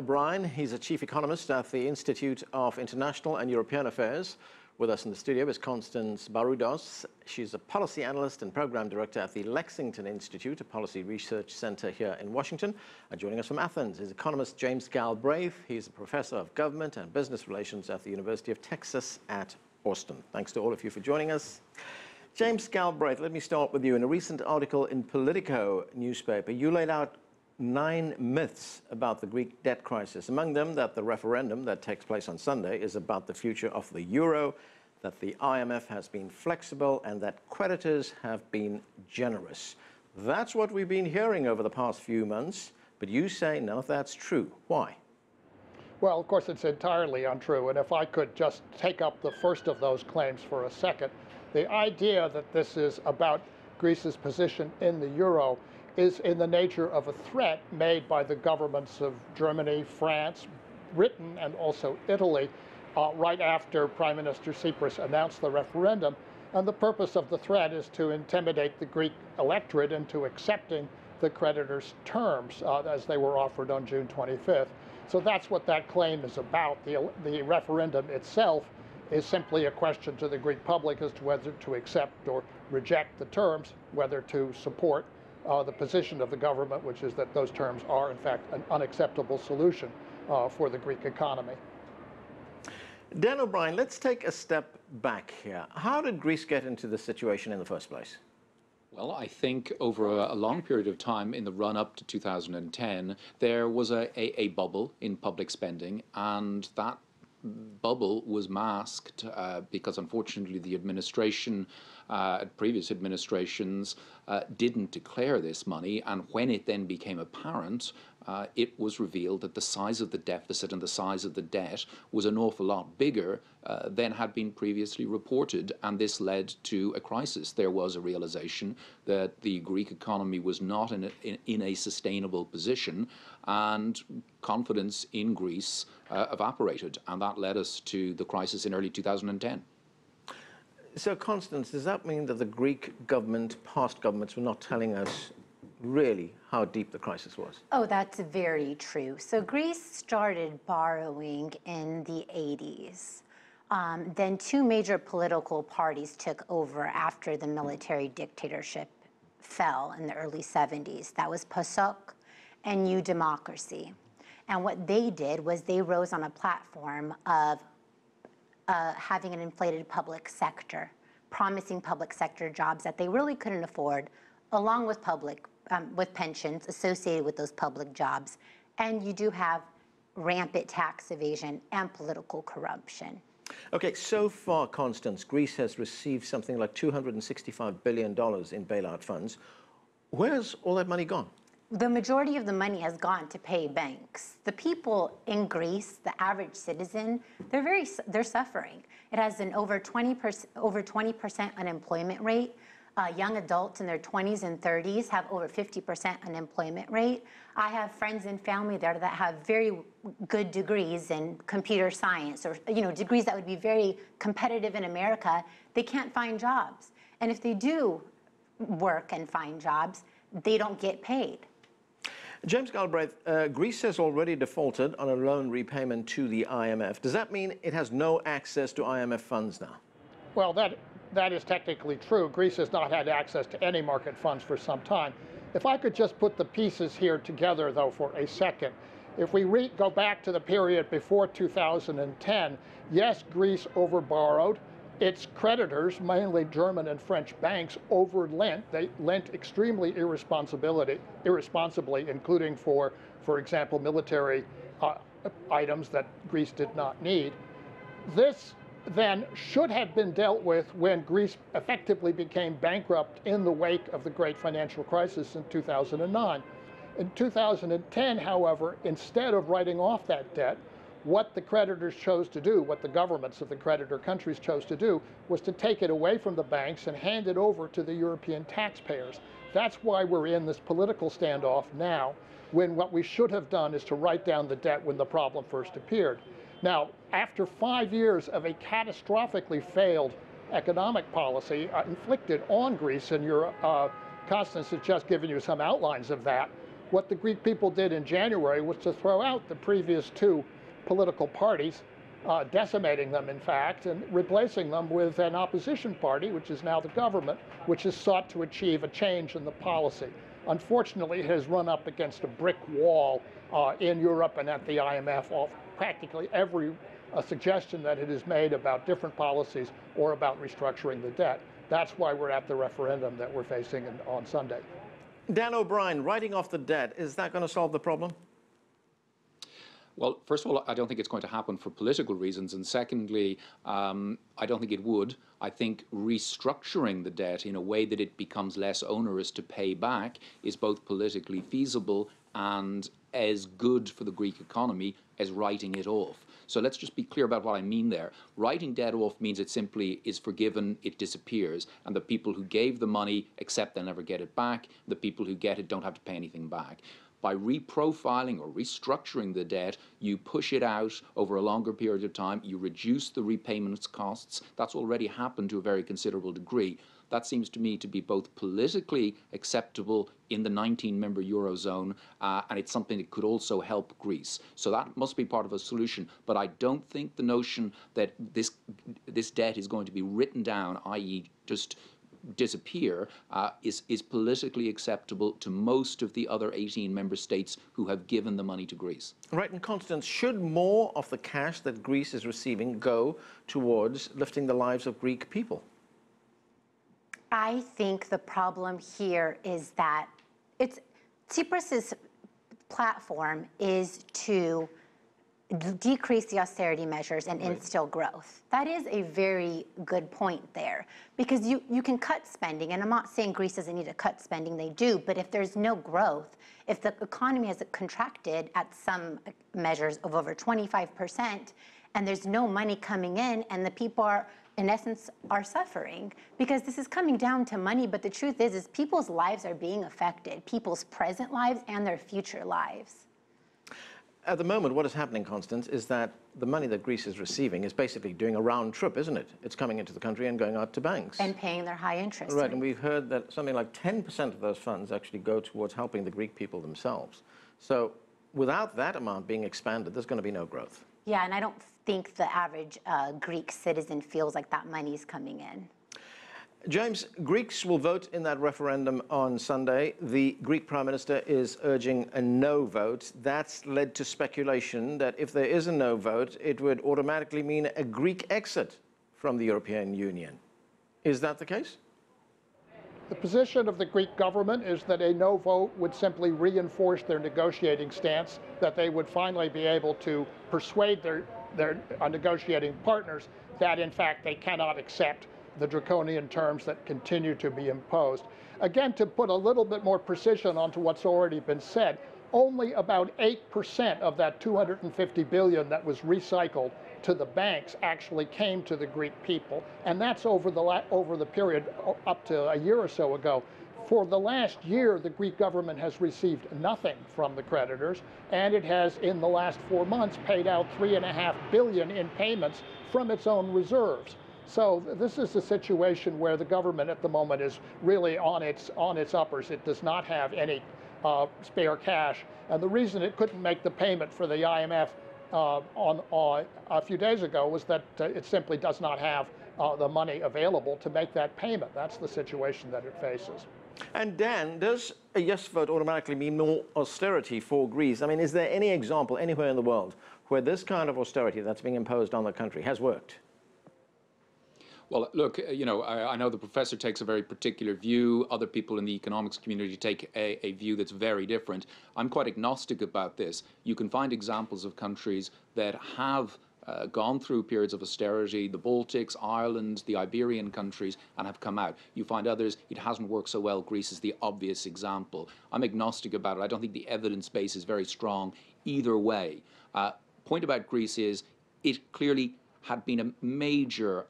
Brien. He's a chief economist at the Institute of International and European Affairs. With us in the studio is Constance Baroudos. She's a policy analyst and program director at the Lexington Institute, a policy research center here in Washington. And joining us from Athens is economist James Galbraith. He's a professor of government and business relations at the University of Texas at Austin. Thanks to all of you for joining us. James Galbraith, let me start with you. In a recent article in Politico newspaper, you laid out 9 myths about the Greek debt crisis. Among them, that the referendum that takes place on Sunday is about the future of the euro, that the IMF has been flexible, and that creditors have been generous. That's what we've been hearing over the past few months, but you say none of that's true. Why? Well, of course, it's entirely untrue. And if I could just take up the first of those claims for a second, the idea that this is about Greece's position in the euro is in the nature of a threat made by the governments of Germany, France, Britain, and also Italy right after Prime Minister Tsipras announced the referendum. And the purpose of the threat is to intimidate the Greek electorate into accepting the creditors' terms as they were offered on June 25th. So that's what that claim is about. The referendum itself is simply a question to the Greek public as to whether to accept or reject the terms, whether to support the position of the government, which is that those terms are, in fact, an unacceptable solution for the Greek economy. Dan O'Brien, let's take a step back here. How did Greece get into this situation in the first place? Well, I think over a long period of time in the run-up to 2010, there was a bubble in public spending, and that bubble was masked because, unfortunately, the administration, previous administrations, didn't declare this money, and when it then became apparent, it was revealed that the size of the deficit and the size of the debt was an awful lot bigger than had been previously reported, and this led to a crisis. There was a realization that the Greek economy was not in a sustainable position, and confidence in Greece evaporated, and that led us to the crisis in early 2010. So, Constance, does that mean that the Greek government, past governments, were not telling us really how deep the crisis was? Oh, that's very true. So Greece started borrowing in the 80s. Then 2 major political parties took over after the military dictatorship fell in the early 70s. That was PASOK and New Democracy. And what they did was they rose on a platform of having an inflated public sector, promising public sector jobs that they really couldn't afford, along with with pensions associated with those public jobs. And you do have rampant tax evasion and political corruption. Okay, so far, Constance, Greece has received something like $265 billion in bailout funds. Where's all that money gone? The majority of the money has gone to pay banks. The people in Greece, the average citizen, they're suffering. It has an over 20% unemployment rate. Young adults in their 20s and 30s have over 50% unemployment rate. I have friends and family there that have very good degrees in computer science, or degrees that would be very competitive in America. They can't find jobs. And if they do work and find jobs, they don't get paid. James Galbraith, Greece has already defaulted on a loan repayment to the IMF. Does that mean it has no access to IMF funds now? Well, that is technically true. Greece has not had access to any market funds for some time. If I could just put the pieces here together, though, for a second. If we go back to the period before 2010, yes, Greece overborrowed. Its creditors, mainly German and French banks, overlent. They lent extremely irresponsibly, including for example, military items that Greece did not need. This then should have been dealt with when Greece effectively became bankrupt in the wake of the great financial crisis in 2009. In 2010, however, instead of writing off that debt, what the creditors chose to do, what the governments of the creditor countries chose to do, was to take it away from the banks and hand it over to the European taxpayers. That's why we're in this political standoff now, when what we should have done is to write down the debt when the problem first appeared. Now, after 5 years of a catastrophically failed economic policy inflicted on Greece, and Constance has just given you some outlines of that, What the Greek people did in January was to throw out the previous two political parties, decimating them, in fact, and replacing them with an opposition party, which is now the government, which has sought to achieve a change in the policy. Unfortunately, it has run up against a brick wall in Europe and at the IMF of practically every suggestion that it has made about different policies or about restructuring the debt. That's why we're at the referendum that we're facing on Sunday. Dan O'Brien, writing off the debt, is that going to solve the problem? Well, first of all, I don't think it's going to happen for political reasons. And secondly, I don't think it would. I think restructuring the debt in a way that it becomes less onerous to pay back is both politically feasible and as good for the Greek economy as writing it off. So let's just be clear about what I mean there. Writing debt off means it simply is forgiven, it disappears, and the people who gave the money accept they'll never get it back. The people who get it don't have to pay anything back. By reprofiling or restructuring the debt, you push it out over a longer period of time, you reduce the repayments costs. That's already happened to a very considerable degree. That seems to me to be both politically acceptable in the 19-member Eurozone, and it's something that could also help Greece. So that must be part of a solution. But I don't think the notion that this debt is going to be written down, i.e. just disappear, is politically acceptable to most of the other 18 member states who have given the money to Greece. Right, and Constance, should more of the cash that Greece is receiving go towards lifting the lives of Greek people? I think the problem here is that Tsipras's platform is to decrease the austerity measures and instill growth. That is a very good point there, because you can cut spending, and I'm not saying Greece doesn't need to cut spending, they do, but if there's no growth, if the economy has contracted at some measures of over 25%, and there's no money coming in, and the people are, in essence, are suffering, because this is coming down to money, but the truth is people's lives are being affected, people's present lives and their future lives. At the moment, what is happening, Constance, is that the money that Greece is receiving is basically doing a round trip, isn't it? It's coming into the country and going out to banks. And paying their high interest. Right, and we've heard that something like 10% of those funds actually go towards helping the Greek people themselves. So without that amount being expanded, there's going to be no growth. Yeah, and I don't think the average Greek citizen feels like that money is coming in. James, Greeks will vote in that referendum on Sunday. The Greek Prime Minister is urging a no vote. That's led to speculation that if there is a no vote, it would automatically mean a Greek exit from the European Union. Is that the case? The position of the Greek government is that a no vote would simply reinforce their negotiating stance, that they would finally be able to persuade their negotiating partners that, in fact, they cannot accept the draconian terms that continue to be imposed. Again, to put a little bit more precision onto what's already been said, only about 8% of that 250 billion that was recycled to the banks actually came to the Greek people, and that's over the period up to a year or so ago. For the last year, the Greek government has received nothing from the creditors, and it has, in the last 4 months, paid out 3.5 billion in payments from its own reserves. So this is a situation where the government at the moment is really on its uppers. It does not have any spare cash, and the reason it couldn't make the payment for the IMF a few days ago was that it simply does not have the money available to make that payment. That's the situation that it faces. And Dan, does a yes vote automatically mean more austerity for Greece? I mean, is there any example anywhere in the world where this kind of austerity that's being imposed on the country has worked? Well, look, you know, I know the professor takes a very particular view. Other people in the economics community take a view that's very different. I'm quite agnostic about this. You can find examples of countries that have gone through periods of austerity, the Baltics, Ireland, the Iberian countries, and have come out. You find others, it hasn't worked so well. Greece is the obvious example. I'm agnostic about it. I don't think the evidence base is very strong either way. Point about Greece is it clearly had been a major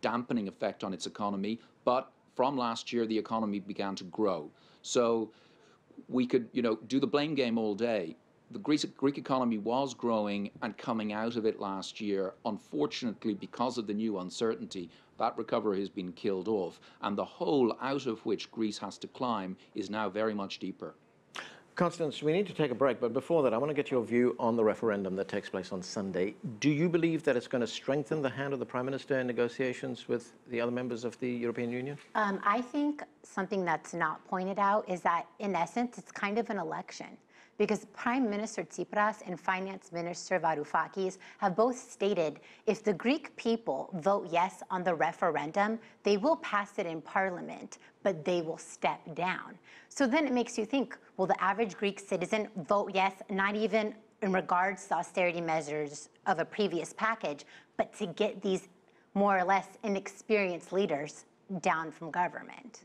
dampening effect on its economy, but from last year the economy began to grow. So we could, you know, do the blame game all day. The Greek economy was growing and coming out of it last year. Unfortunately, because of the new uncertainty, that recovery has been killed off, and the hole out of which Greece has to climb is now very much deeper. Constance, we need to take a break, but before that, I want to get your view on the referendum that takes place on Sunday. Do you believe that it's going to strengthen the hand of the Prime Minister in negotiations with the other members of the European Union? I think something that's not pointed out is that, in essence, it's kind of an election, because Prime Minister Tsipras and Finance Minister Varoufakis have both stated if the Greek people vote yes on the referendum, they will pass it in Parliament, but they will step down. So then it makes you think, will the average Greek citizen vote yes, not even in regards to austerity measures of a previous package, but to get these more or less inexperienced leaders down from government?